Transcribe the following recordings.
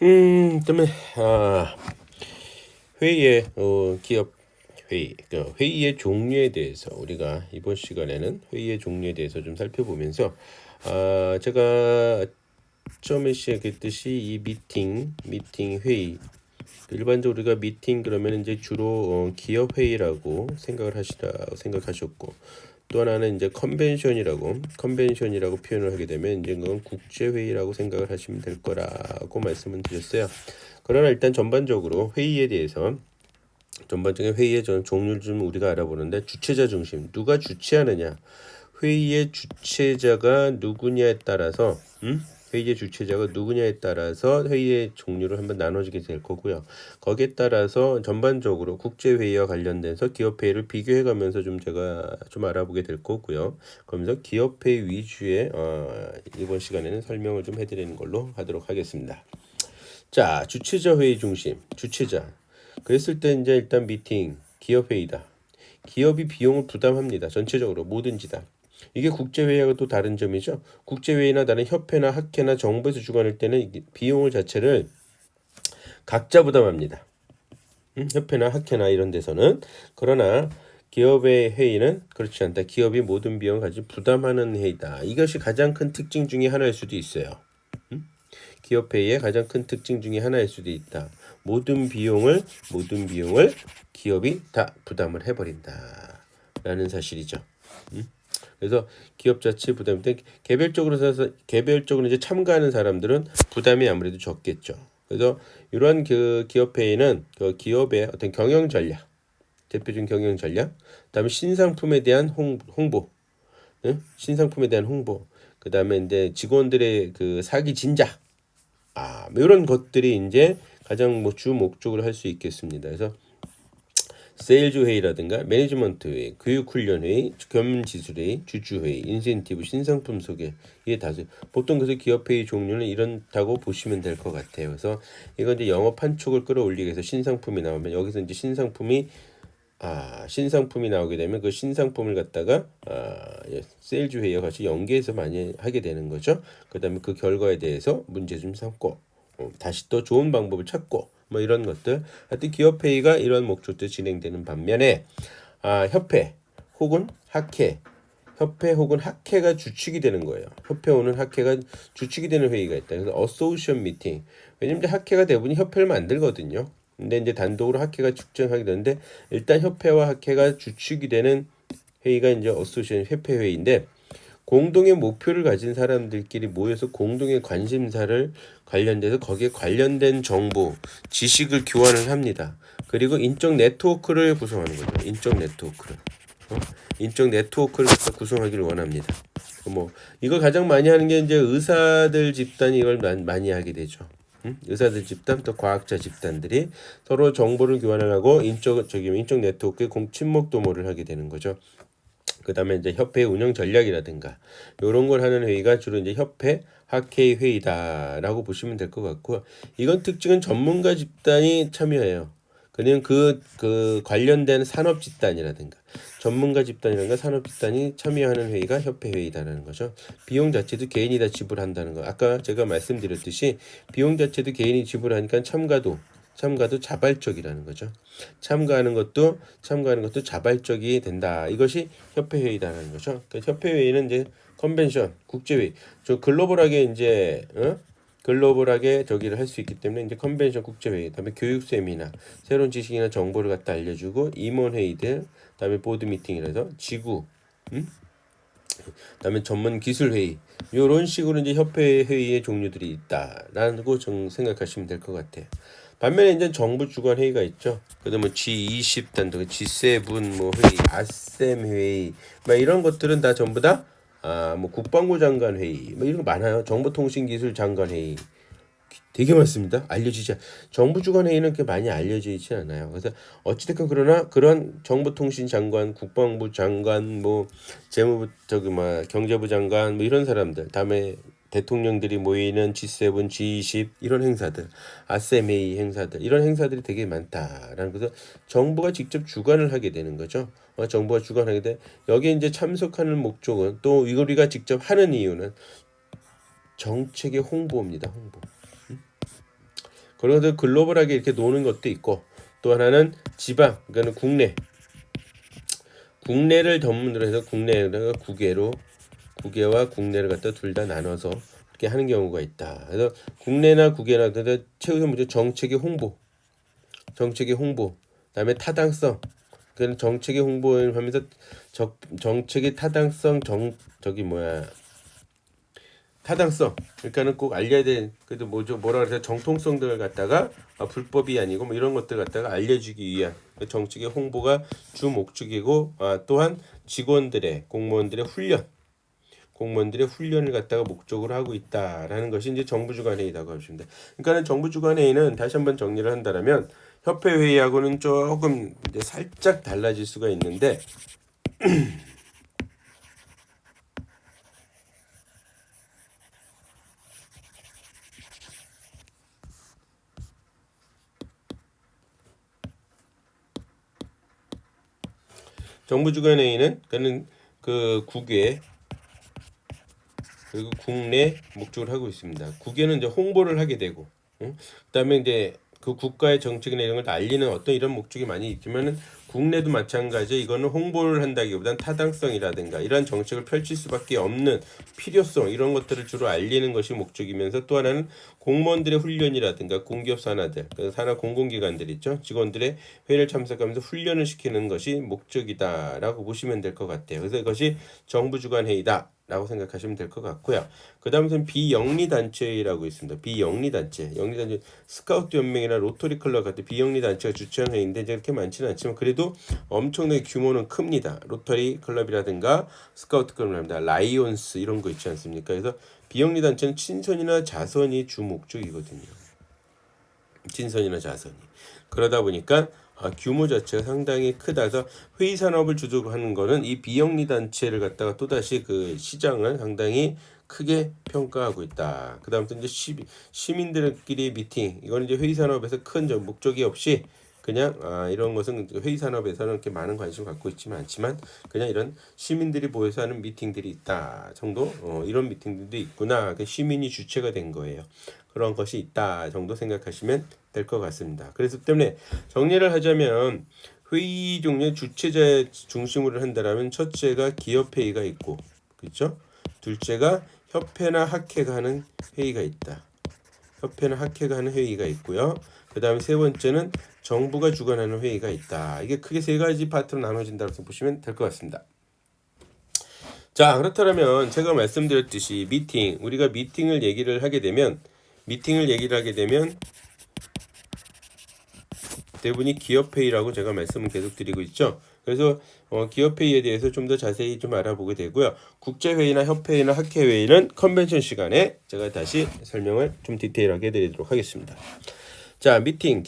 그다음에 회의의 기업 회의, 그 회의의 종류에 대해서 우리가 이번 시간에는 회의의 종류에 대해서 좀 살펴보면서 제가 처음에 시작했듯이 이 미팅 회의 일반적으로 우리가 미팅 그러면 이제 주로 기업 회의라고 생각하셨고 또 하나는 이제 컨벤션이라고 표현을 하게 되면 이제 그건 국제 회의라고 생각을 하시면 될 거라고 말씀을 드렸어요. 그러나 일단 전반적인 회의의 종류를 좀 우리가 알아보는데 주체자 중심 누가 주최하느냐 회의의 주체자가 누구냐에 따라서 회의의 종류를 한번 나눠지게 될 거고요. 거기에 따라서 전반적으로 국제회의와 관련돼서 기업회의를 비교해가면서 좀 제가 좀 알아보게 될 거고요. 그러면서 기업회의 위주의 이번 시간에는 설명을 좀 해드리는 걸로 하도록 하겠습니다. 자, 주체자 회의 중심, 주체자. 그랬을 때 이제 일단 미팅, 기업 회의다. 기업이 비용을 부담합니다. 전체적으로 뭐든지 다. 이게 국제회의하고 또 다른 점이죠. 국제회의나 다른 협회나 학회나 정부에서 주관할 때는 비용을 자체를 각자 부담합니다. 협회나 학회나 이런 데서는. 그러나 기업의 회의는 그렇지 않다. 기업이 모든 비용을 가지고 부담하는 회의다. 이것이 가장 큰 특징 중에 하나일 수도 있어요. 기업 회의의 가장 큰 특징 중에 하나일 수도 있다. 모든 비용을 기업이 다 부담을 해버린다. 라는 사실이죠. 그래서 기업 자체 부담 때 개별적으로 이제 참가하는 사람들은 부담이 아무래도 적겠죠. 그래서 이러한 그 기업 회의는 그 기업의 어떤 경영 전략, 대표적인 경영 전략, 그다음에 신상품에 대한 홍보, 신상품에 대한 홍보, 그다음에 이제 직원들의 그 사기 진작, 뭐 이런 것들이 이제 가장 주 목적으로 할 수 있겠습니다. 그래서 세일즈 회의라든가 매니지먼트 회의, 교육 훈련 회의, 겸 지술 회의, 주주 회의, 인센티브, 신상품 소개 이게 다수. 보통 그래서 기업 회의 종류는 이런다고 보시면 될 것 같아요. 그래서 이건 이제 영업 한촉을 끌어올리기 위해서 신상품이 나오면 여기서 이제 신상품이 나오게 되면 그 신상품을 갖다가 세일즈 회의와 같이 연계해서 많이 하게 되는 거죠. 그다음에 그 결과에 대해서 문제 좀 삼고 다시 또 좋은 방법을 찾고 뭐 이런 것들. 하여튼 기업 회의가 이런 목적도 진행되는 반면에 협회 혹은 학회가 주축이 되는 거예요. 협회 혹은 학회가 주축이 되는 회의가 있다. 그래서 어소시션 미팅. 왜냐면 이제 학회가 대부분 협회를 만들거든요. 근데 이제 단독으로 학회가 측정하게 되는데 일단 협회와 학회가 주축이 되는 회의가 이제 어소시션 협회 회의인데 공동의 목표를 가진 사람들끼리 모여서 공동의 관심사를 관련돼서 거기에 관련된 정보, 지식을 교환을 합니다. 그리고 인적 네트워크를 구성하는 거죠. 인적 네트워크를 구성하기를 원합니다. 뭐 이걸 가장 많이 하는 게 이제 의사들 집단이 이걸 많이 하게 되죠. 의사들 집단 또 과학자 집단들이 서로 정보를 교환을 하고 인적 네트워크에 친목 도모를 하게 되는 거죠. 그다음에 이제 협회 운영 전략이라든가 이런 걸 하는 회의가 주로 이제 협회 학회 회의다라고 보시면 될 것 같고 이건 특징은 전문가 집단이 참여해요. 그냥 그 관련된 산업 집단이라든가 전문가 집단이라든가 산업 집단이 참여하는 회의가 협회 회의다라는 거죠. 비용 자체도 개인이 다 지불한다는 거. 아까 제가 말씀드렸듯이 비용 자체도 개인이 지불하니까 참가도 자발적이라는 거죠. 참가하는 것도 자발적이 된다. 이것이 협회 회의다라는 거죠. 그러니까 협회 회의는 이제 컨벤션, 국제회의, 글로벌하게 저기를 할 수 있기 때문에 이제 컨벤션 국제회의, 그다음에 교육 세미나, 새로운 지식이나 정보를 갖다 알려주고 임원 회의들, 그다음에 보드 미팅이라서 지구, 그다음에 전문 기술 회의 이런 식으로 이제 협회 회의의 종류들이 있다라고 생각하시면 될 것 같아요. 반면에 이제 정부 주관 회의가 있죠. 그다음에 G20 단독, G7 뭐 회의, 아셈 회의, 막 이런 것들은 다 전부 다 뭐 국방부 장관 회의, 뭐 이런 거 많아요. 정보통신기술 장관 회의. 되게 많습니다. 정부 주관 회의는 그렇게 많이 알려져 있지 않아요. 그래서 어찌됐건 그러나 그런 정보통신 장관, 국방부 장관, 뭐 재무부 경제부 장관 뭐 이런 사람들, 다음에 대통령들이 모이는 G7, G20 이런 행사들, 아셈 회의 행사들 이런 행사들이 되게 많다라는 것을 정부가 직접 주관을 하게 되는 거죠. 정부가 주관하게 돼 여기에 이제 참석하는 목적은 또 우리가 직접 하는 이유는 정책의 홍보입니다. 홍보. 그러고서 글로벌하게 이렇게 노는 것도 있고, 또 하나는 지방, 그러니까 국내를 전문으로 해서 국내에다가 국외와 국내를 갖다 둘 다 나눠서 이렇게 하는 경우가 있다. 그래서 국내나 국외나 최우선 문제 정책의 홍보, 그다음에 타당성. 그 정책의 홍보를 하면서 정책의 타당성, 타당성. 그러니까는 꼭 알려야 돼. 그래도 뭐라 그래서 정통성들을 갖다가 불법이 아니고 뭐 이런 것들 갖다가 알려주기 위한 정책의 홍보가 주 목적이고, 또한 공무원들의 훈련을 갖다가 목적으로 하고 있다라는 것이 이제 정부 주관 회의라고 하시면 돼. 그러니까는 정부 주관 회의는 다시 한번 정리를 한다면 협회 회의하고는 조금 이제 살짝 달라질 수가 있는데, 정부 주관 회의는 그 국외 그리고 국내 목적을 하고 있습니다. 국외는 이제 홍보를 하게 되고, 그다음에 이제 그 국가의 정책이나 이런 걸 알리는 어떤 이런 목적이 많이 있지만은 국내도 마찬가지. 이거는 홍보를 한다기보다는 타당성이라든가 이러한 정책을 펼칠 수밖에 없는 필요성, 이런 것들을 주로 알리는 것이 목적이면서, 또 하나는 공무원들의 훈련이라든가 공기업 산하들, 산하 공공기관들 있죠. 직원들의 회의를 참석하면서 훈련을 시키는 것이 목적이다라고 보시면 될 것 같아요. 그래서 이것이 정부 주관 회의다 라고 생각하시면 될 것 같고요. 그 다음은 비영리단체라고 있습니다. 비영리단체, 스카우트 연맹이나 로터리 클럽 같은 비영리단체가 주최한 회의인데 이제 그렇게 많지는 않지만 그래도 엄청나게 규모는 큽니다. 로터리 클럽이라든가 스카우트 클럽이라든가 라이온스 이런 거 있지 않습니까? 그래서 비영리단체는 친선이나 자선이 주 목적이거든요. 친선이나 자선이. 그러다 보니까 규모 자체가 상당히 크다. 그래서 회의 산업을 주도하는 거는 이 비영리 단체를 갖다가 또다시 그 시장을 상당히 크게 평가하고 있다. 그다음부터 이제 시민들끼리 미팅. 이건 이제 회의 산업에서 큰 목적이 없이 그냥 이런 것은 회의 산업에서는 이렇게 많은 관심을 갖고 있지만 않지만 그냥 이런 시민들이 모여서 하는 미팅들이 있다 정도, 이런 미팅들도 있구나. 시민이 주체가 된 거예요. 그런 것이 있다 정도 생각하시면 될 것 같습니다. 그래서 때문에 정리를 하자면 회의 종류의 주체자 중심으로 한다면 첫째가 기업회의가 있고, 그렇죠? 둘째가 협회나 학회가 하는 회의가 있다. 협회나 학회가 하는 회의가 있고요. 그 다음에 세 번째는 정부가 주관하는 회의가 있다. 이게 크게 세 가지 파트로 나눠진다고 보시면 될 것 같습니다. 자, 그렇다면 제가 말씀드렸듯이 우리가 미팅을 얘기를 하게 되면 대부분이 기업회의라고 제가 말씀을 계속 드리고 있죠. 그래서 기업회의에 대해서 좀 더 자세히 좀 알아보게 되고요. 국제회의나 협회회의나 학회회의는 컨벤션 시간에 제가 다시 설명을 좀 디테일하게 해드리도록 하겠습니다. 자, 미팅,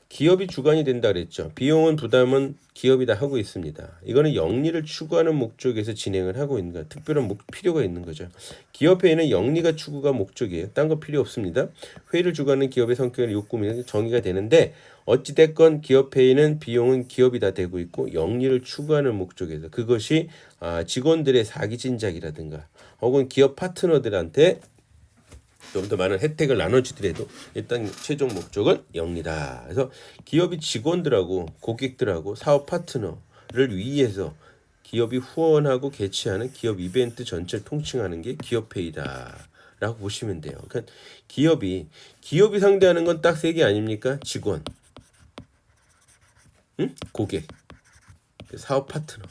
기업이 주관이 된다 그랬죠. 비용은 부담은 기업이 다 하고 있습니다. 이거는 영리를 추구하는 목적에서 진행을 하고 있는 거야. 특별한 필요가 있는 거죠. 기업회의는 영리가 추구가 목적이에요. 딴 거 필요 없습니다. 회의를 주관하는 기업의 성격을 욕구면 정의가 되는데, 어찌됐건 기업회의는 비용은 기업이 다 되고 있고 영리를 추구하는 목적에서 그것이 직원들의 사기 진작이라든가 혹은 기업 파트너들한테 좀 더 많은 혜택을 나눠주더라도 일단 최종 목적은 영리다. 그래서 기업이 직원들하고 고객들하고 사업 파트너를 위해서 기업이 후원하고 개최하는 기업 이벤트 전체를 통칭하는 게 기업회의다라고 보시면 돼요. 그러니까 기업이 상대하는 건 딱 세 개 아닙니까? 직원, 고객, 사업 파트너.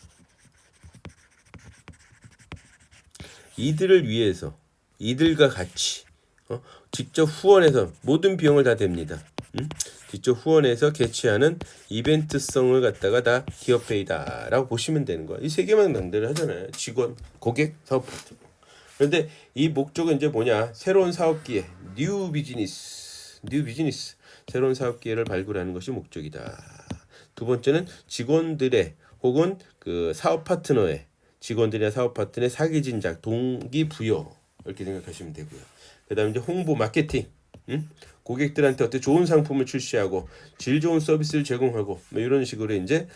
이들을 위해서 이들과 같이 직접 후원해서 모든 비용을 다 댑니다. 직접 후원해서 개최하는 이벤트성을 갖다가 다 기업회의다라고 보시면 되는 거야. 이 세 개만 상대를 하잖아요. 직원, 고객, 사업 파트너. 그런데 이 목적은 이제 뭐냐? 새로운 사업 기회, 뉴 비즈니스, 새로운 사업 기회를 발굴하는 것이 목적이다. 두 번째는 직원들의 혹은 그 사업 파트너의 직원들이나 사업 파트너의 사기 진작, 동기부여 이렇게 생각하시면 되고요. 그다음에 이제 홍보, 마케팅, 고객들한테 어떤 좋은 상품을 출시하고 질 좋은 서비스를 제공하고 뭐 이런 식으로 이제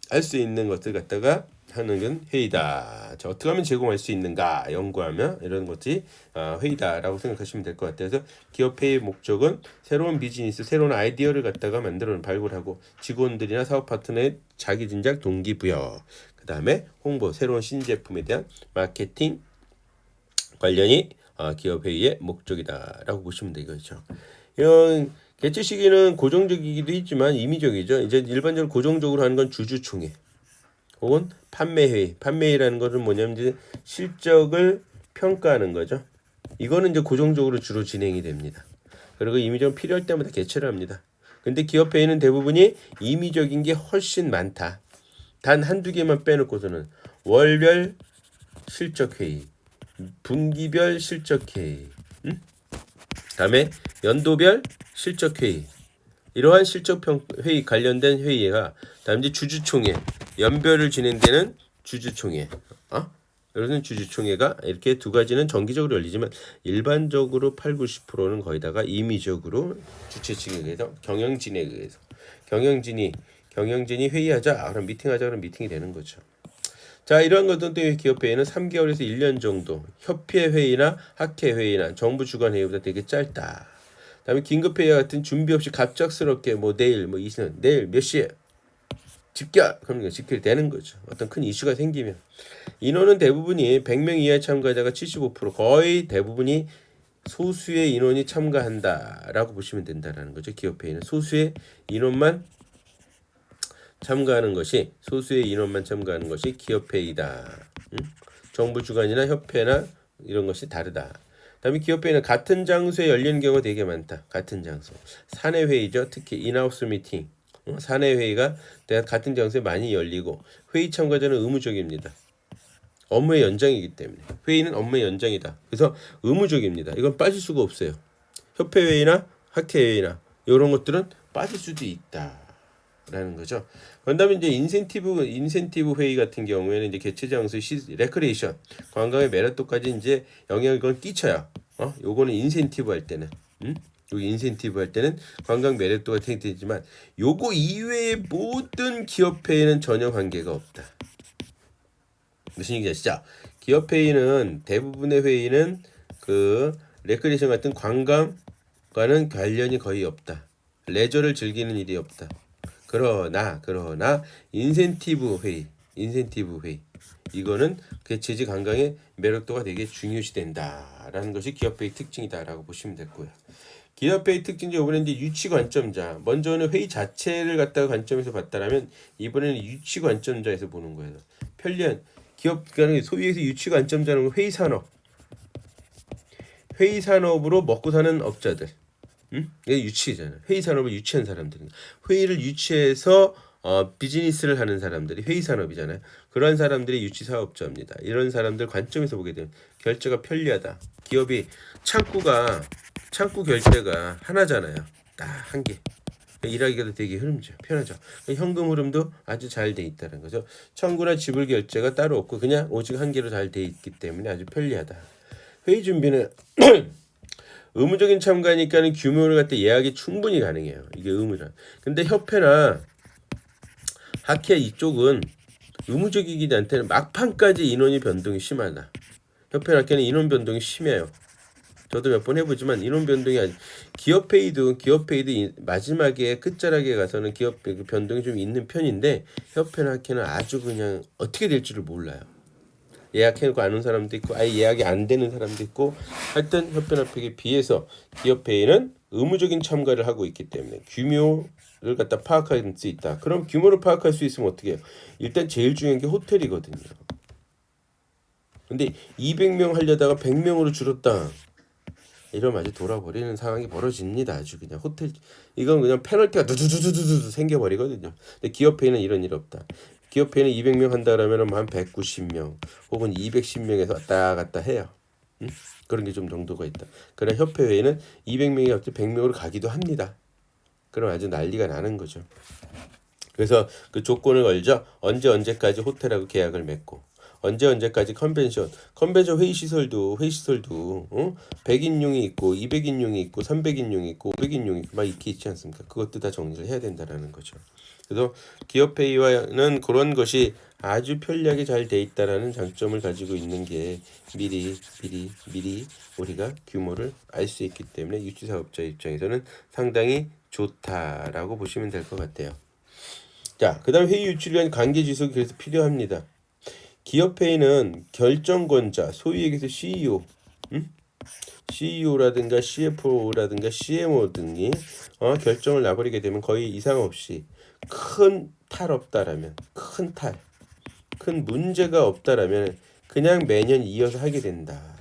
할 수 있는 것들 갖다가 하는 회의다. 자, 어떻게 하면 제공할 수 있는가 연구하며 이런 것이 회의다라고 생각하시면 될 것 같아요. 그래서 기업회의 목적은 새로운 비즈니스, 새로운 아이디어를 갖다가 만들어 발굴하고 직원들이나 사업 파트너의 자기 진작 동기부여, 그 다음에 홍보, 새로운 신제품에 대한 마케팅 관련이 기업회의의 목적이다라고 보시면 되겠죠. 이런 개최 시기는 고정적이기도 있지만 임의적이죠. 이제 일반적으로 고정적으로 하는 건 주주총회 혹은 판매회의. 판매회의라는 것은 뭐냐면 이제 실적을 평가하는 거죠. 이거는 이제 고정적으로 주로 진행이 됩니다. 그리고 임의적으로 필요할 때마다 개최를 합니다. 근데 기업회의는 대부분이 임의적인 게 훨씬 많다. 단 한두 개만 빼놓고서는 월별 실적회의, 분기별 실적회의, 다음에 연도별 실적회의, 이러한 실적회의 관련된 회의가 다음 이제 주주총회, 연별을 진행되는 주주총회, 이런 주주총회가 이렇게 두 가지는 정기적으로 열리지만 일반적으로 80-90%는 거의 다가 임의적으로 주최 측에 의해서 경영진에 의해서 경영진이 회의하자 그럼 미팅하자 그럼 미팅이 되는 거죠. 자, 이러한 것들도 기업회의는 3개월에서 1년 정도, 협회회의나 학회회의나 정부 주관 회의보다 되게 짧다. 다음에 긴급회의 같은 준비 없이 갑작스럽게 내일 20년 내일 몇 시에 집결 그러면 집결되는 거죠. 어떤 큰 이슈가 생기면 인원은 대부분이 100명 이하의 참가자가 75%, 거의 대부분이 소수의 인원이 참가한다라고 보시면 된다라는 거죠. 기업회의는 소수의 인원만 참가하는 것이 기업회의다. 정부 주관이나 협회나 이런 것이 다르다. 다음에 기업회의는 같은 장소에 열리는 경우가 되게 많다. 같은 장소. 사내 회의죠. 특히 인하우스 미팅. 사내 회의가 같은 장소에 많이 열리고 회의 참가자는 의무적입니다. 업무의 연장이기 때문에 회의는 업무의 연장이다. 그래서 의무적입니다. 이건 빠질 수가 없어요. 협회회의나 학회회의나 이런 것들은 빠질 수도 있다라는 거죠. 그다음에 이제 인센티브 회의 같은 경우에는 이제 개최 장소 레크레이션, 관광의 메리트까지 이제 영향을 끼쳐요. 요거는 인센티브 할 때는, 여기 인센티브 할 때는 관광 메리트가 되지만 요거 이외의 모든 기업회의는 전혀 관계가 없다. 무슨 얘기 아시죠? 기업회의는 대부분의 회의는 그 레크레이션 같은 관광과는 관련이 거의 없다. 레저를 즐기는 일이 없다. 그러나 인센티브 회의 이거는 그 재지 관광의 매력도가 되게 중요시 된다라는 것이 기업회의 특징이다라고 보시면 됐고요. 기업회의 특징 중 이번에 이제 유치 관점자, 먼저는 회의 자체를 갖다가 관점에서 봤다라면 이번에는 유치 관점자에서 보는 거예요. 편리한 기업, 소위에서 유치 관점자는 회의 산업으로 먹고 사는 업자들. 이게 유치잖아요. 회의 산업을 유치한 사람들. 회의를 유치해서 비즈니스를 하는 사람들이 회의 산업이잖아요. 그런 사람들이 유치 사업자입니다. 이런 사람들 관점에서 보게 되면 결제가 편리하다. 기업이 창구 결제가 하나잖아요. 딱 한 개. 일하기가 되게 편하죠. 현금 흐름도 아주 잘 돼 있다는 거죠. 청구나 지불 결제가 따로 없고 그냥 오직 한 개로 잘 돼 있기 때문에 아주 편리하다. 회의 준비는 의무적인 참가니까는 규모를 갖다 예약이 충분히 가능해요. 이게 의무란. 근데 협회나 학회 이쪽은 의무적이기 때문에 막판까지 인원이 변동이 심하다. 협회나 학회는 인원 변동이 심해요. 저도 몇 번 해보지만 인원 변동이 기업회의도 마지막에 끝자락에 가서는 기업 변동이 좀 있는 편인데 협회나 학회는 아주 그냥 어떻게 될지를 몰라요. 예약해놓고 안 온 사람도 있고 아예 예약이 안 되는 사람도 있고 하여튼 협회나 학회에 비해서 기업회의는 의무적인 참가를 하고 있기 때문에 규모를 갖다 파악할 수 있다. 그럼 규모를 파악할 수 있으면 어떻게 해요? 일단 제일 중요한 게 호텔이거든요. 근데 200명 하려다가 100명으로 줄었다. 이러면 아주 돌아버리는 상황이 벌어집니다. 아주 그냥 호텔 이건 그냥 페널티가 두두두두두 생겨버리거든요. 근데 기업회의는 이런 일 없다. 기업회의는 200명 한다 그러면 한 190명 혹은 210명에서 왔다 갔다 해요. 그런 게 좀 정도가 있다. 그러나 협회회의는 200명이 갑자기 100명으로 가기도 합니다. 그럼 아주 난리가 나는 거죠. 그래서 그 조건을 걸죠. 언제까지 호텔하고 계약을 맺고 언제까지 컨벤션 회의 시설도 100인용이 있고 200인용이 있고 300인용이 있고 500인용이 있고 막 이렇게 있지 않습니까? 그것도 다 정리를 해야 된다라는 거죠. 그래서 기업 회의와는 그런 것이 아주 편리하게 잘 돼 있다라는 장점을 가지고 있는 게 미리 우리가 규모를 알 수 있기 때문에 유치 사업자 입장에서는 상당히 좋다라고 보시면 될 것 같아요. 자, 그다음 회의 유치를 위한 관계 지속이 그래서 필요합니다. 기업 회의는 결정권자, 소위 얘기해서 CEO, CEO라든가 CFO라든가 CMO 등이 결정을 나버리게 되면 거의 이상 없이 큰 문제가 없다라면 그냥 매년 이어서 하게 된다.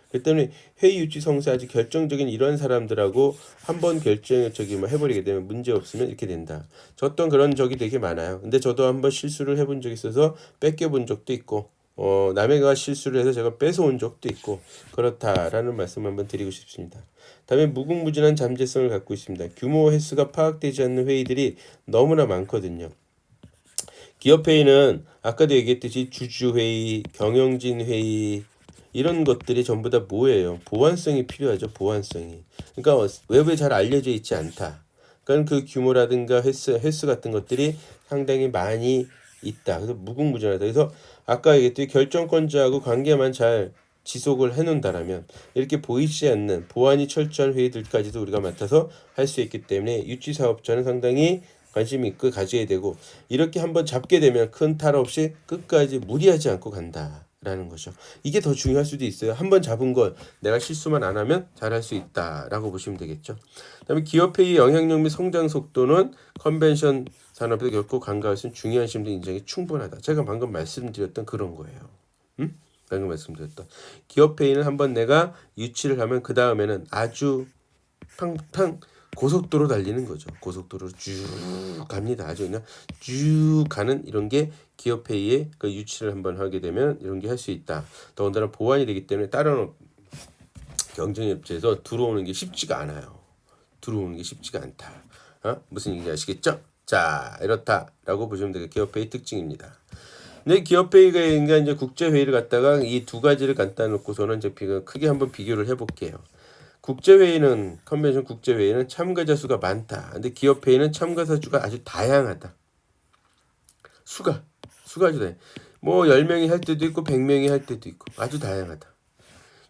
그 때문에 회의 유치 성사 아주 결정적인 이런 사람들하고 한번 결정을 해버리게 되면 문제 없으면 이렇게 된다. 저 또한 그런 적이 되게 많아요. 근데 저도 한번 실수를 해본 적이 있어서 뺏겨본 적도 있고 남의가 실수를 해서 제가 뺏어온 적도 있고 그렇다라는 말씀 한번 드리고 싶습니다. 다음에 무궁무진한 잠재성을 갖고 있습니다. 규모 횟수가 파악되지 않는 회의들이 너무나 많거든요. 기업 회의는 아까도 얘기했듯이 주주회의, 경영진 회의 이런 것들이 전부 다 뭐예요? 보안성이 필요하죠. 보안성이. 그러니까 외부에 잘 알려져 있지 않다. 그러니까 그 규모라든가 횟수 같은 것들이 상당히 많이 있다. 그래서 무궁무진하다. 그래서 아까 얘기했듯이 결정권자하고 관계만 잘 지속을 해놓는다라면 이렇게 보이지 않는 보안이 철저한 회의들까지도 우리가 맡아서 할 수 있기 때문에 유치 사업자는 상당히 관심 있고 가져야 되고 이렇게 한번 잡게 되면 큰 탈 없이 끝까지 무리하지 않고 간다라는 거죠. 이게 더 중요할 수도 있어요. 한번 잡은 걸 내가 실수만 안 하면 잘할 수 있다라고 보시면 되겠죠. 그다음에 기업회의 영향력 및 성장 속도는 컨벤션 산업에서 결코 간과할 수 있는 중요한 심리 인정이 충분하다. 제가 방금 말씀드렸던 그런 거예요. 방금 말씀드렸던 기업회의는 한번 내가 유치를 하면 그 다음에는 아주 팡팡 고속도로 달리는 거죠. 고속도로 쭉 갑니다. 아주 그냥 쭉 가는 이런 게 기업회의의 그 유치를 한번 하게 되면 이런 게 할 수 있다. 더군다나 보완이 되기 때문에 다른 경쟁업체에서 들어오는 게 쉽지가 않아요. 들어오는 게 쉽지가 않다. 무슨 얘기인지 아시겠죠? 자, 이렇다라고 보시면 되겠 기업회의 특징입니다. 근데 기업회의가 이제 국제회의를 갖다가 이 두 가지를 갖다 놓고서는 이제 크게 한번 비교를 해볼게요. 국제회의는 컨벤션 국제회의는 참가자 수가 많다. 근데 기업회의는 참가자 수가 아주 다양하다. 수가 아주 다양해. 뭐 10명이 할 때도 있고 100명이 할 때도 있고 아주 다양하다.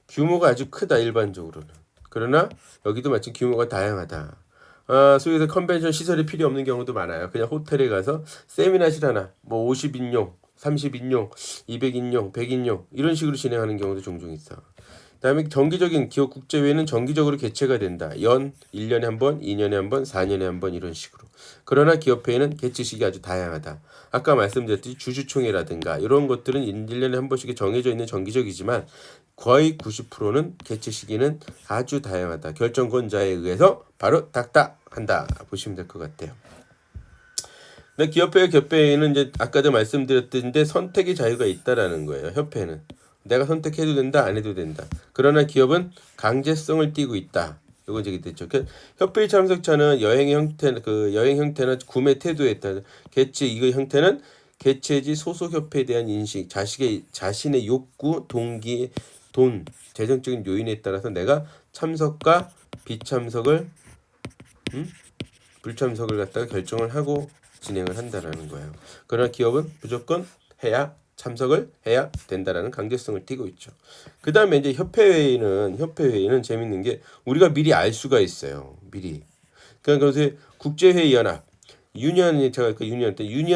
규모가 아주 크다 일반적으로는. 그러나 여기도 마찬 규모가 다양하다. 소위 해서 컨벤션 시설이 필요 없는 경우도 많아요. 그냥 호텔에 가서 세미나실 하나 뭐 50인용, 30인용, 200인용, 100인용 이런 식으로 진행하는 경우도 종종 있어. 그다음에 정기적인 기업 국제회의는 정기적으로 개최가 된다. 1년에 한 번, 2년에 한 번, 4년에 한 번 이런 식으로. 그러나 기업회의는 개최식이 아주 다양하다. 아까 말씀드렸듯이 주주총회라든가 이런 것들은 1년에 한 번씩 정해져 있는 정기적이지만 거의 90%는 개최 시기는 아주 다양하다. 결정권자에 의해서 바로 딱딱 한다 보시면 될 것 같아요. 근데 기업회의 겹회의는 이제 아까도 말씀드렸듯이 선택의 자유가 있다라는 거예요. 협회는. 내가 선택해도 된다, 안 해도 된다. 그러나 기업은 강제성을 띠고 있다. 이건 이제 됐죠. 협회의 참석자는 여행 형태나 구매 태도에 따라 이거 형태는 개최지 소속 협회에 대한 인식, 자신의 욕구, 동기, 돈, 재정적인 요인에 따라서 내가 참석과 불참석을 갖다가 결정을 하고 진행을 한다라는 거예요. 그러나 기업은 무조건 참석을 해야 된다라는 강제성을 띠고 있죠. 그 다음에 이제 협회회의는 재밌는 게 우리가 미리 알 수가 있어요. 미리. 그러니까 그래서 국제회의연합, 유니언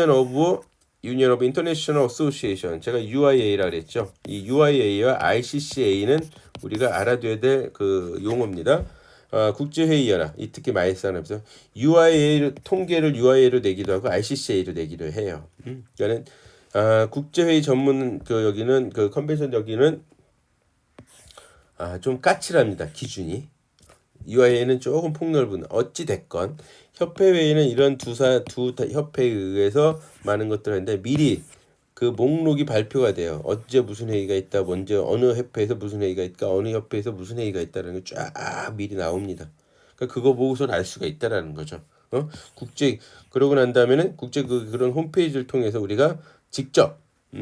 오브 인터내셔널 어소시에이션 제가 UIA라 그랬죠. 이 UIA와 ICCA는 우리가 알아둬야 될 그 용어입니다. 국제회의연합, 특히 마이산업에서 통계를 UIA로 내기도 하고 ICCA로 내기도 해요. 그러니까는 국제회의 전문 여기는 컨벤션 여기는 좀 까칠합니다. 기준이. UIA는 조금 폭넓은 어찌 됐건 협회회의는 이런 두 협회에 의해서 많은 것들을 하는데 미리 그 목록이 발표가 돼요. 언제 무슨 회의가 있다, 언제 어느 협회에서 무슨 회의가 있다, 어느 협회에서 무슨 회의가 있다는 게 쫙 미리 나옵니다. 그러니까 그거 보고서 알 수가 있다라는 거죠. 그러고 난 다음에는 국제 그런 홈페이지를 통해서 우리가 직접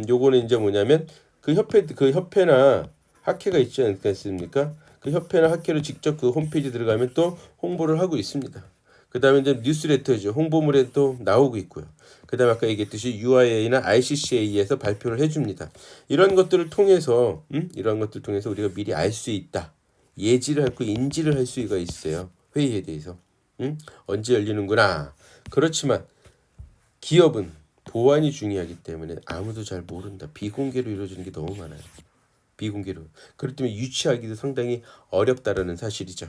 요거는 이제 뭐냐면 그 협회나 학회가 있지 않겠습니까? 그 협회나 학회로 직접 그 홈페이지 들어가면 또 홍보를 하고 있습니다. 그 다음에 이제 뉴스레터죠. 홍보물에 또 나오고 있고요. 그 다음에 아까 얘기했듯이 UIA나 ICCA에서 발표를 해줍니다. 이런 것들을 통해서 이런 것들을 통해서 우리가 미리 알 수 있다. 예지를 하고 인지를 할 수가 있어요. 회의에 대해서. 언제 열리는구나. 그렇지만 기업은 보안이 중요하기 때문에 아무도 잘 모른다. 비공개로 이루어지는 게 너무 많아요. 비공개로. 그렇기 때문에 유치하기도 상당히 어렵다라는 사실이죠.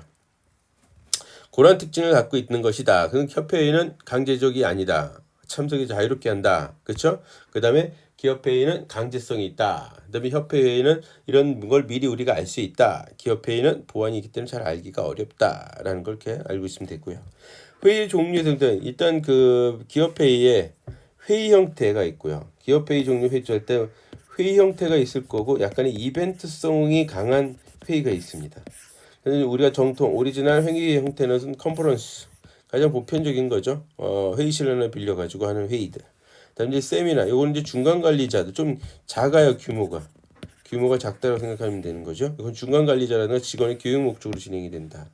그런 특징을 갖고 있는 것이다. 그 협회회의는 강제적이 아니다. 참석이 자유롭게 한다. 그렇죠? 그 다음에 기업회의는 강제성이 있다. 그 다음에 협회회의는 이런 걸 미리 우리가 알 수 있다. 기업회의는 보안이 있기 때문에 잘 알기가 어렵다라는 걸 이렇게 알고 있으면 되고요. 회의 종류 등등 일단 그 기업회의에 회의 형태가 있고요. 기업회의 종류 회의할 때 회의 형태가 있을 거고 약간의 이벤트성이 강한 회의가 있습니다. 우리가 정통 오리지널 회의 형태는 컨퍼런스 가장 보편적인 거죠. 회의실을 빌려가지고 하는 회의들. 그다음에 이제 세미나 이거는 이제 중간 관리자들 좀 작아요. 규모가 작다고 생각하면 되는 거죠. 이건 중간 관리자라든가 직원의 교육 목적으로 진행이 된다.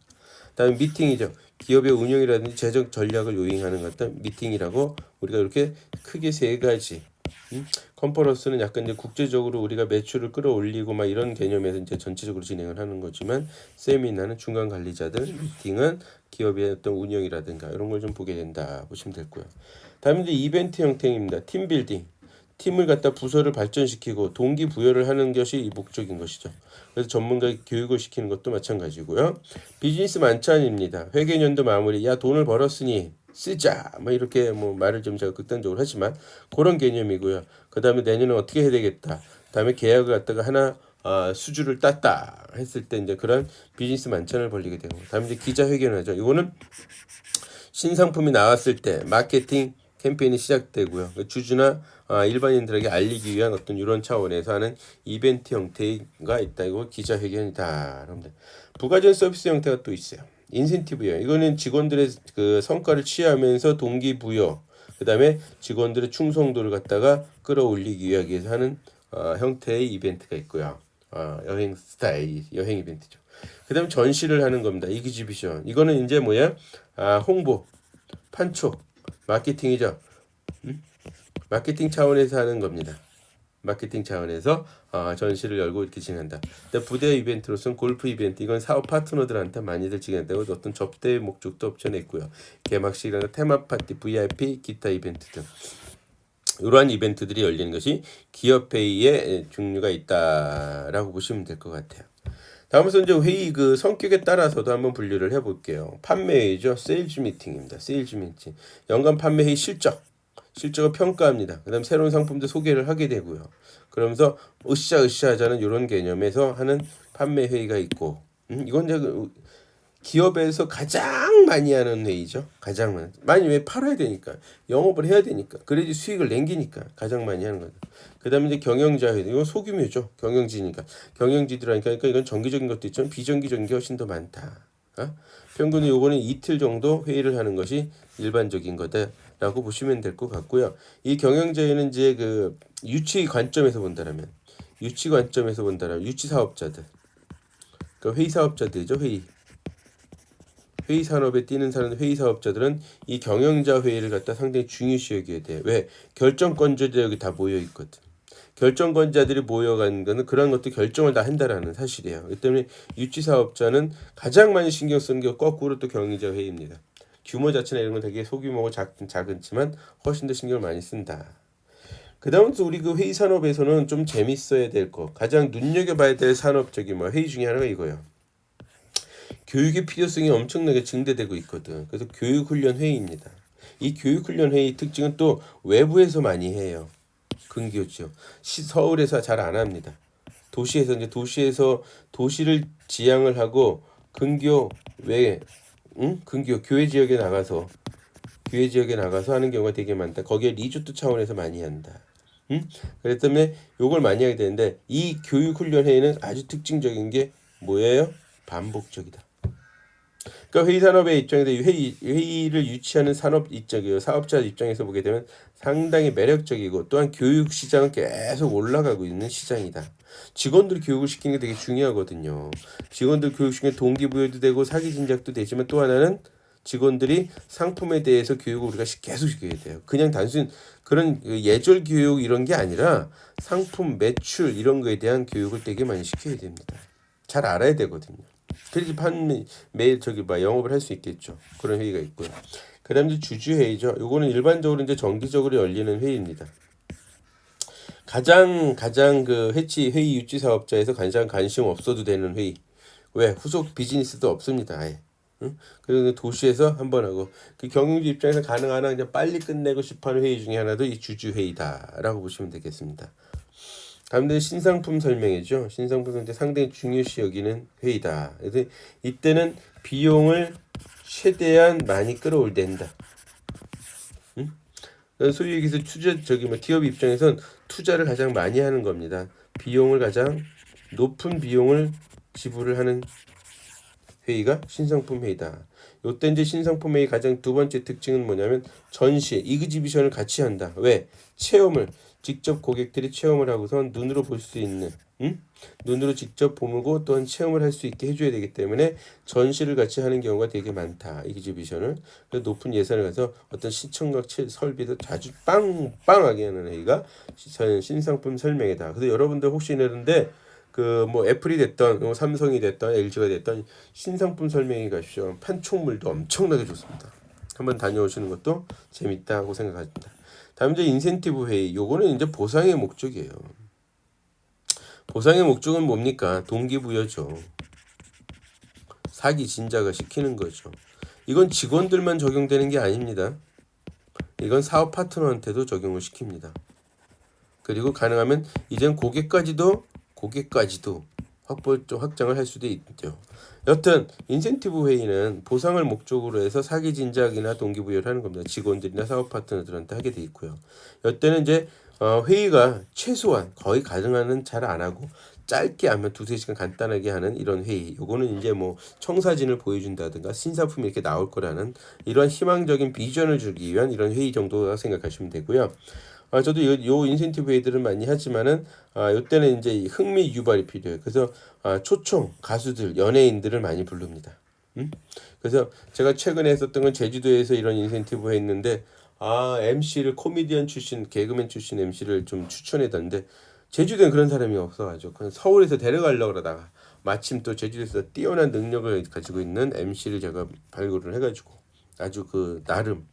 다음 미팅이죠. 기업의 운영이라든지 재정 전략을 요행하는 어떤 미팅이라고 우리가 이렇게 크게 세 가지. 컨퍼런스는 약간 이제 국제적으로 우리가 매출을 끌어올리고 막 이런 개념에서 이제 전체적으로 진행을 하는 거지만 세미나는 중간 관리자들, 미팅은 기업의 어떤 운영이라든가 이런 걸 좀 보게 된다 보시면 되고요. 다음에 이제 이벤트 형태입니다. 팀 빌딩. 팀을 갖다 부서를 발전시키고 동기부여를 하는 것이 이 목적인 것이죠. 그래서 전문가 교육을 시키는 것도 마찬가지고요. 비즈니스 만찬입니다. 회계연도 마무리. 야 돈을 벌었으니 쓰자. 뭐 이렇게 뭐 말을 좀 제가 극단적으로 하지만 그런 개념이고요. 그 다음에 내년에 어떻게 해야 되겠다. 다음에 계약을 갖다가 하나 수주를 땄다 했을 때 이제 그런 비즈니스 만찬을 벌리게 되고. 다음에 이제 기자회견을 하죠. 이거는 신상품이 나왔을 때 마케팅 캠페인이 시작되고요. 주주나 일반인들에게 알리기 위한 어떤 이런 차원에서 하는 이벤트 형태가 있다. 이거 기자회견이다. 여러분들. 부가전 서비스 형태가 또 있어요. 인센티브예요. 이거는 직원들의 그 성과를 취하면서 동기부여, 그 다음에 직원들의 충성도를 갖다가 끌어올리기 위해서 하는 형태의 이벤트가 있고요. 여행 스타일, 여행 이벤트죠. 그 다음에 전시를 하는 겁니다. 이그지비션. 이거는 이제 뭐야? 홍보, 판촉, 마케팅이죠. 마케팅 차원에서 하는 겁니다. 마케팅 차원에서 전시를 열고 이렇게 진행한다. 부대 이벤트로서는 골프 이벤트, 이건 사업 파트너들한테 많이들 진행되고 어떤 접대 목적도 옵션했고요. 개막식이나 테마 파티, VIP, 기타 이벤트 등 이러한 이벤트들이 열리는 것이 기업회의의 종류가 있다라고 보시면 될 것 같아요. 다음은 이제 회의 그 성격에 따라서도 한번 분류를 해볼게요. 판매회의죠. 세일즈 미팅입니다. 세일즈 미팅. 연간 판매회의 실적을 평가합니다. 그 다음 새로운 상품도 소개를 하게 되고요. 그러면서 으쌰으쌰 하자는 이런 개념에서 하는 판매회의가 있고 이건 이제 기업에서 가장 많이 하는 회의죠. 가장 많이 왜 팔아야 되니까 영업을 해야 되니까 그래야지 수익을 남기니까 가장 많이 하는 거죠. 그다음에 이제 경영자 회의 이건 소규모죠. 경영지니까 경영지들하니까 그러니까 이건 정기적인 것도 있지만 비정기적인 게 훨씬 더 많다. 평균은 요거는 이틀 정도 회의를 하는 것이 일반적인 거다라고 보시면 될 것 같고요. 이 경영자회는 이제 그 유치 관점에서 본다면 유치 사업자들, 그 회의 사업자들이죠. 회의 산업에 뛰는 사람 회의 사업자들은 이 경영자 회의를 갖다 상당히 중요시 여겨야 돼. 왜? 결정권자들이 여기 다 모여 있거든. 결정권자들이 모여간 거는 그런 것도 결정을 다 한다라는 사실이에요. 그렇기 때문에 유치 사업자는 가장 많이 신경 쓰는 게 거꾸로 또 경영자 회의입니다. 규모 자체나 이런 건 되게 소규모고 작지만 훨씬 더 신경을 많이 쓴다. 그 다음은 또 우리 그 회의 산업에서는 좀 재밌어야 될 거, 가장 눈여겨봐야 될 산업적인 회의 중에 하나가 이거예요. 교육의 필요성이 엄청나게 증대되고 있거든. 그래서 교육훈련 회의입니다. 이 교육훈련 회의 특징은 또 외부에서 많이 해요. 근교죠. 서울에서 잘 안 합니다. 도시에서 도시를 지향을 하고 근교 근교 교회 지역에 나가서 하는 경우가 되게 많다. 거기에 리조트 차원에서 많이 한다. 그렇기 때문에 요걸 많이 하게 되는데 이 교육훈련 회의는 아주 특징적인 게 뭐예요? 반복적이다. 그러니까 회의 산업의 입장에서 회의를 유치하는 산업 입장이요 사업자 입장에서 보게 되면 상당히 매력적이고 또한 교육 시장은 계속 올라가고 있는 시장이다. 직원들 교육을 시키는 게 되게 중요하거든요. 직원들 교육시키면 동기부여도 되고 사기 진작도 되지만 또 하나는 직원들이 상품에 대해서 교육을 우리가 계속 시켜야 돼요. 그냥 단순 그런 예절 교육 이런 게 아니라 상품 매출 이런 거에 대한 교육을 되게 많이 시켜야 됩니다. 잘 알아야 되거든요. 그래서 매일 영업을 할 수 있겠죠. 그런 회의가 있고요. 그다음 이제 주주 회의죠. 요거는 일반적으로 이제 정기적으로 열리는 회의입니다. 가장 그 회의 유치 사업자에서 가장 관심 없어도 되는 회의. 왜? 후속 비즈니스도 없습니다. 아예. 응? 그리고 도시에서 한번 하고 그 경영주 입장에서 가능한 한 그냥 빨리 끝내고 싶어하는 회의 중에 하나도 이 주주 회의다라고 보시면 되겠습니다. 다음은 신상품 설명이죠. 신상품 설명 상당히 중요시 여기는 회의다. 그래서 이때는 비용을 최대한 많이 끌어올린다. 응? 소위 얘기해서 기업 입장에선 투자를 가장 많이 하는 겁니다. 비용을 가장 높은 비용을 지불을 하는 회의가 신상품 회의다. 요때 이제 신상품 회의 가장 두 번째 특징은 뭐냐면 전시, 이그지비션을 같이 한다. 왜? 체험을 직접 고객들이 체험을 하고선 눈으로 볼 수 있는, 눈으로 직접 보고 또한 체험을 할 수 있게 해줘야 되기 때문에 전시를 같이 하는 경우가 되게 많다. 이그지비션을 높은 예산을 가서 어떤 시청각 설비도 자주 빵빵하게 하는 회의가 신상품 설명회다. 그래서 여러분들 혹시 이러는데 그 뭐 애플이 됐던 삼성이 됐던 LG가 됐던 신상품 설명회 가십시오. 판촉물도 엄청나게 좋습니다. 한번 다녀오시는 것도 재밌다고 생각합니다. 다음 이제 인센티브 회의. 요거는 이제 보상의 목적이에요. 보상의 목적은 뭡니까? 동기부여죠. 사기 진작을 시키는 거죠. 이건 직원들만 적용되는 게 아닙니다. 이건 사업 파트너한테도 적용을 시킵니다. 그리고 가능하면 이젠 고객까지도 확장을 할 수도 있죠. 여튼 인센티브 회의는 보상을 목적으로 해서 사기 진작이나 동기부여를 하는 겁니다. 직원들이나 사업 파트너들한테 하게 돼 있고요. 이때는 이제 회의가 최소한 거의 가능한 한 잘 안 하고 짧게 하면 2-3시간 간단하게 하는 이런 회의. 요거는 이제 뭐 청사진을 보여준다든가 신사품이 이렇게 나올 거라는 이런 희망적인 비전을 주기 위한 이런 회의 정도라고 생각하시면 되고요. 저도 요 인센티브 회의들은 많이 하지만은 요때는 이제 흥미 유발이 필요해요. 그래서 초청 가수들, 연예인들을 많이 부릅니다. 그래서 제가 최근에 했었던 건 제주도에서 이런 인센티브 했는데 MC를 코미디언 출신, 개그맨 출신 MC를 좀 추천했던데 제주도엔 그런 사람이 없어가지고 그냥 서울에서 데려가려고 그러다가 마침 또 제주도에서 뛰어난 능력을 가지고 있는 MC를 제가 발굴을 해가지고 아주 그 나름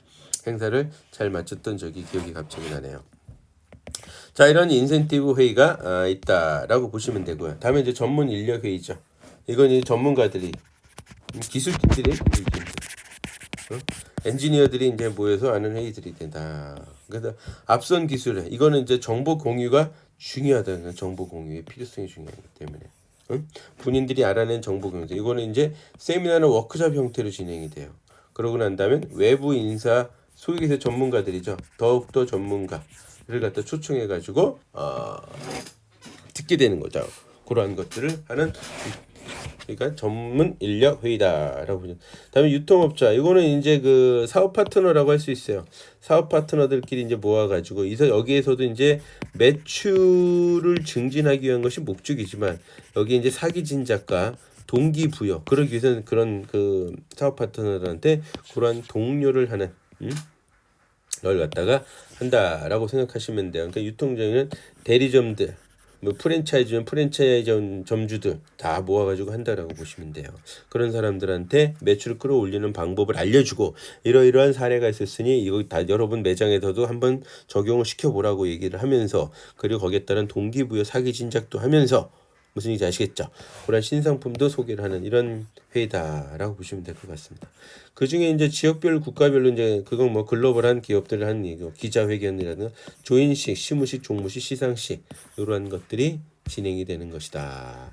행사를 잘 마쳤던 기억이 갑자기 나네요. 자, 이런 인센티브 회의가 있다라고 보시면 되고요. 다음에 이제 전문 인력 회의죠. 이건 이제 전문가들이 기술진들이 엔지니어들이 이제 모여서 하는 회의들이 된다. 그래서 앞선 기술에 이거는 이제 정보 공유가 중요하다는 정보 공유의 필요성이 중요하기 때문에 본인들이 알아낸 정보 공유. 이거는 이제 세미나나 워크숍 형태로 진행이 돼요. 그러고 난 다음에 외부 인사 소위기세 전문가들이죠. 더욱더 전문가를 갖다 초청해가지고 듣게 되는 거죠. 그러한 것들을 하는 그러니까 전문 인력 회의다라고 보죠. 다음에 유통업자 이거는 이제 그 사업 파트너라고 할 수 있어요. 사업 파트너들끼리 이제 모아가지고 여기에서도 이제 매출을 증진하기 위한 것이 목적이지만 여기 이제 사기 진작과 동기부여 그러기 위해서는 그런 그 사업 파트너들한테 그러한 동료를 하는 걸 갖다가 한다라고 생각하시면 돼요. 그러니까 유통점은 대리점들, 뭐 프랜차이즈면 프랜차이즈 점주들 다 모아가지고 한다라고 보시면 돼요. 그런 사람들한테 매출을 끌어올리는 방법을 알려주고 이러이러한 사례가 있었으니 이거 다 여러분 매장에서도 한번 적용을 시켜보라고 얘기를 하면서 그리고 거기에 따른 동기부여 사기 진작도 하면서 무슨 얘기인지 아시겠죠? 그런 신상품도 소개를 하는 이런 회의다라고 보시면 될 것 같습니다. 그 중에 이제 지역별, 국가별로 이제 그건 뭐 글로벌한 기업들 한 기자회견이라든가 조인식, 시무식, 종무식, 시상식 이러한 것들이 진행이 되는 것이다.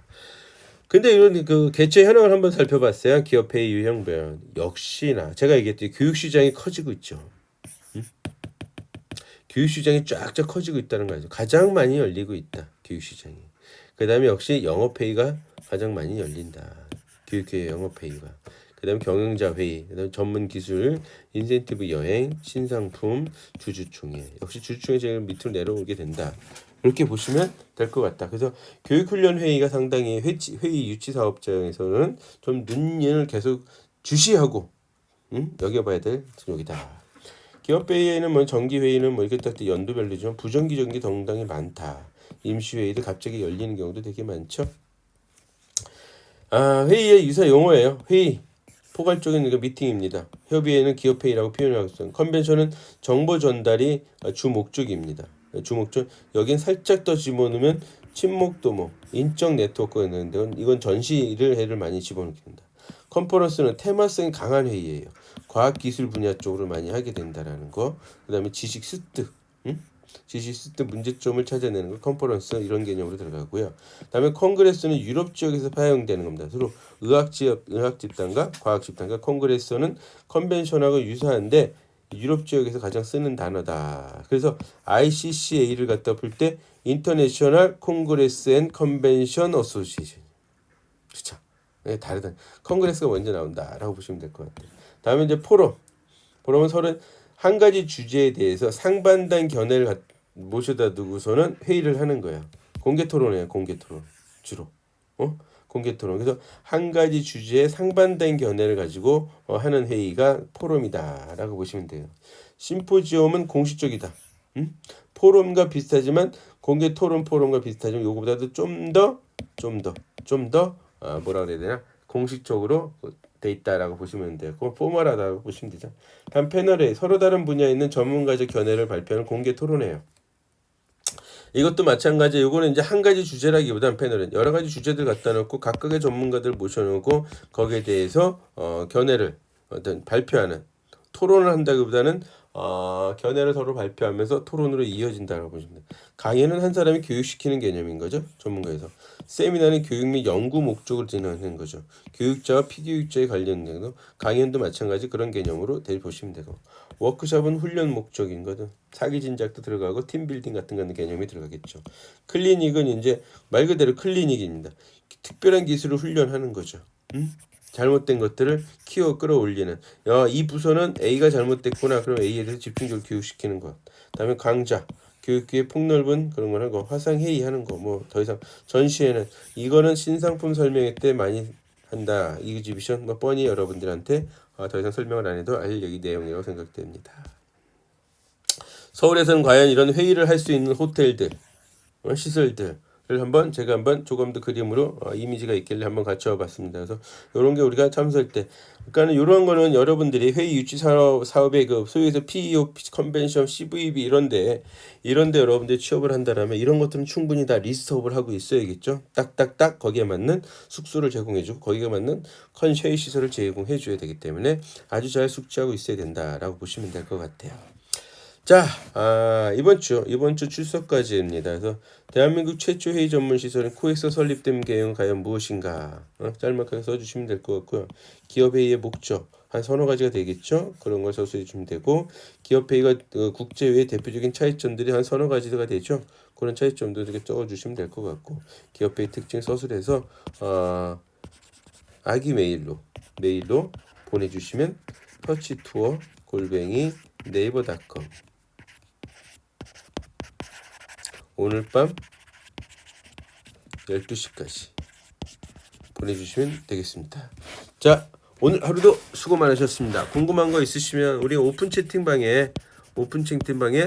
근데 이런 그 개최 현황을 한번 살펴봤어요. 기업회의 유형별. 역시나 제가 얘기했듯이 교육시장이 커지고 있죠. 교육시장이 쫙쫙 커지고 있다는 거죠. 가장 많이 열리고 있다. 교육시장이. 그 다음에 역시 영업회의가 가장 많이 열린다. 교육회의 영업회의가. 그다음에 경영자 회의, 그다음에 전문 기술, 인센티브 여행, 신상품, 주주총회. 역시 주주총회 제일 밑으로 내려오게 된다. 이렇게 보시면 될 것 같다. 그래서 교육훈련 회의가 상당히 회의 유치 사업장에서는 좀 눈을 계속 주시하고 여겨봐야 될 종목이다. 기업 회의에는 뭐 정기 회의는 뭐 이렇게 딱 연도별로지만 부정기 정당이 많다. 임시 회의도 갑자기 열리는 경우도 되게 많죠. 회의의 유사 용어예요. 회의 포괄적인 미팅입니다. 협의회는 기업 회의라고 표현하고 있어요. 컨벤션은 정보 전달이 주 목적입니다. 주 목적. 여긴 살짝 더 집어넣으면 친목도모, 인적 네트워크가 있는데 이건 전시를 해를 많이 집어넣습니다. 컨퍼런스는 테마성이 강한 회의예요. 과학기술 분야 쪽으로 많이 하게 된다라는 거. 그다음에 지식 습득, 지식 습득 문제점을 찾아내는 거. 컨퍼런스 이런 개념으로 들어가고요. 그다음에 콩그레스는 유럽 지역에서 사용되는 겁니다. 서로 의학 집단과 과학 집단과 콩그레스는 컨벤션하고 유사한데 유럽 지역에서 가장 쓰는 단어다. 그래서 ICCA를 갖다 풀 때 인터내셔널 콩그레스 앤 컨벤션 어소시에이션. 그렇죠. 네, 다르다. 컨그레스가 먼저 나온다라고 보시면 될 것 같아요. 다음에 이제 포럼은 서로 한 가지 주제에 대해서 상반된 견해를 모셔다 두고서는 회의를 하는 거야. 공개 토론이에요. 공개 토론 주로. 공개 토론. 그래서 한 가지 주제에 상반된 견해를 가지고 하는 회의가 포럼이다라고 보시면 돼요. 심포지엄은 공식적이다. 포럼과 비슷하지만 공개 토론 포럼과 비슷하지만 요거보다도 좀 더 뭐라 그래야 되나? 공식적으로 돼 있다라고 보시면 돼요. 포멀하다고 보시면 되죠. 다음 패널에 서로 다른 분야에 있는 전문가적 견해를 발표하는 공개 토론회예요. 이것도 마찬가지예요. 요거는 이제 한 가지 주제라기보다는 패널은 여러 가지 주제들 갖다 놓고 각각의 전문가들 모셔놓고 거기에 대해서 견해를 어떤 발표하는 토론을 한다기보다는 견해를 서로 발표하면서 토론으로 이어진다고 보시면 돼요. 강의는 한 사람이 교육시키는 개념인 거죠. 전문가에서. 세미나는 교육 및 연구 목적으로 진행하는 거죠. 교육자와 피교육자의 관련된 강연도 마찬가지 그런 개념으로 보시면 되고 워크숍은 훈련 목적인 거든. 사기 진작도 들어가고 팀빌딩 같은 개념이 들어가겠죠. 클리닉은 이제 말 그대로 클리닉입니다. 특별한 기술을 훈련하는 거죠. 잘못된 것들을 키워 끌어올리는. 이 부서는 A가 잘못됐구나. 그럼 A에 대해서 집중적으로 교육시키는 것. 그다음에 강좌. 교육기의 폭넓은 그런 거는 거 화상 회의 하는 거 뭐 더 이상 전시회는 이거는 신상품 설명회 때 많이 한다. 이그지비션 뭐 뻔히 여러분들한테 더 이상 설명을 안 해도 알 얘기 내용이라고 생각됩니다. 서울에서는 과연 이런 회의를 할 수 있는 호텔들, 시설들을 제가 한번 조금 더 그림으로 이미지가 있길래 한번 갖춰 봤습니다. 그래서 이런 게 우리가 참석할 때 그러니까는 이런 거는 여러분들이 회의 유치 사업의 그 소위에서 PEO, 컨벤션, CVB 이런데 여러분들이 취업을 한다라면 이런 것들은 충분히 다 리스트업을 하고 있어야겠죠. 딱딱딱 거기에 맞는 숙소를 제공해주고 거기에 맞는 회의 시설을 제공해 줘야 되기 때문에 아주 잘 숙지하고 있어야 된다라고 보시면 될 것 같아요. 자, 이번 주 출석까지입니다. 그래서 대한민국 최초 회의 전문 시설인 코엑스 설립된 개요는 과연 무엇인가? 짤막하게 써주시면 될 것 같고요. 기업 회의의 목적 한 서너 가지가 되겠죠. 그런 걸 써주시면 되고 기업 회의가 국제 회의 대표적인 차이점들이 한 서너 가지가 되죠. 그런 차이점도 이렇게 적어주시면 될 것 같고 기업 회의 특징 서술해서 아기 메일로 보내주시면 터치투어@네이버.com 오늘 밤 12시까지 보내주시면 되겠습니다. 자, 오늘 하루도 수고 많으셨습니다. 궁금한 거 있으시면 우리 오픈 채팅방에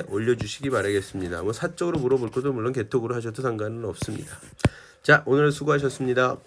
올려주시기 바라겠습니다. 뭐 사적으로 물어볼 것도 물론 개톡으로 하셔도 상관은 없습니다. 자, 오늘 수고하셨습니다.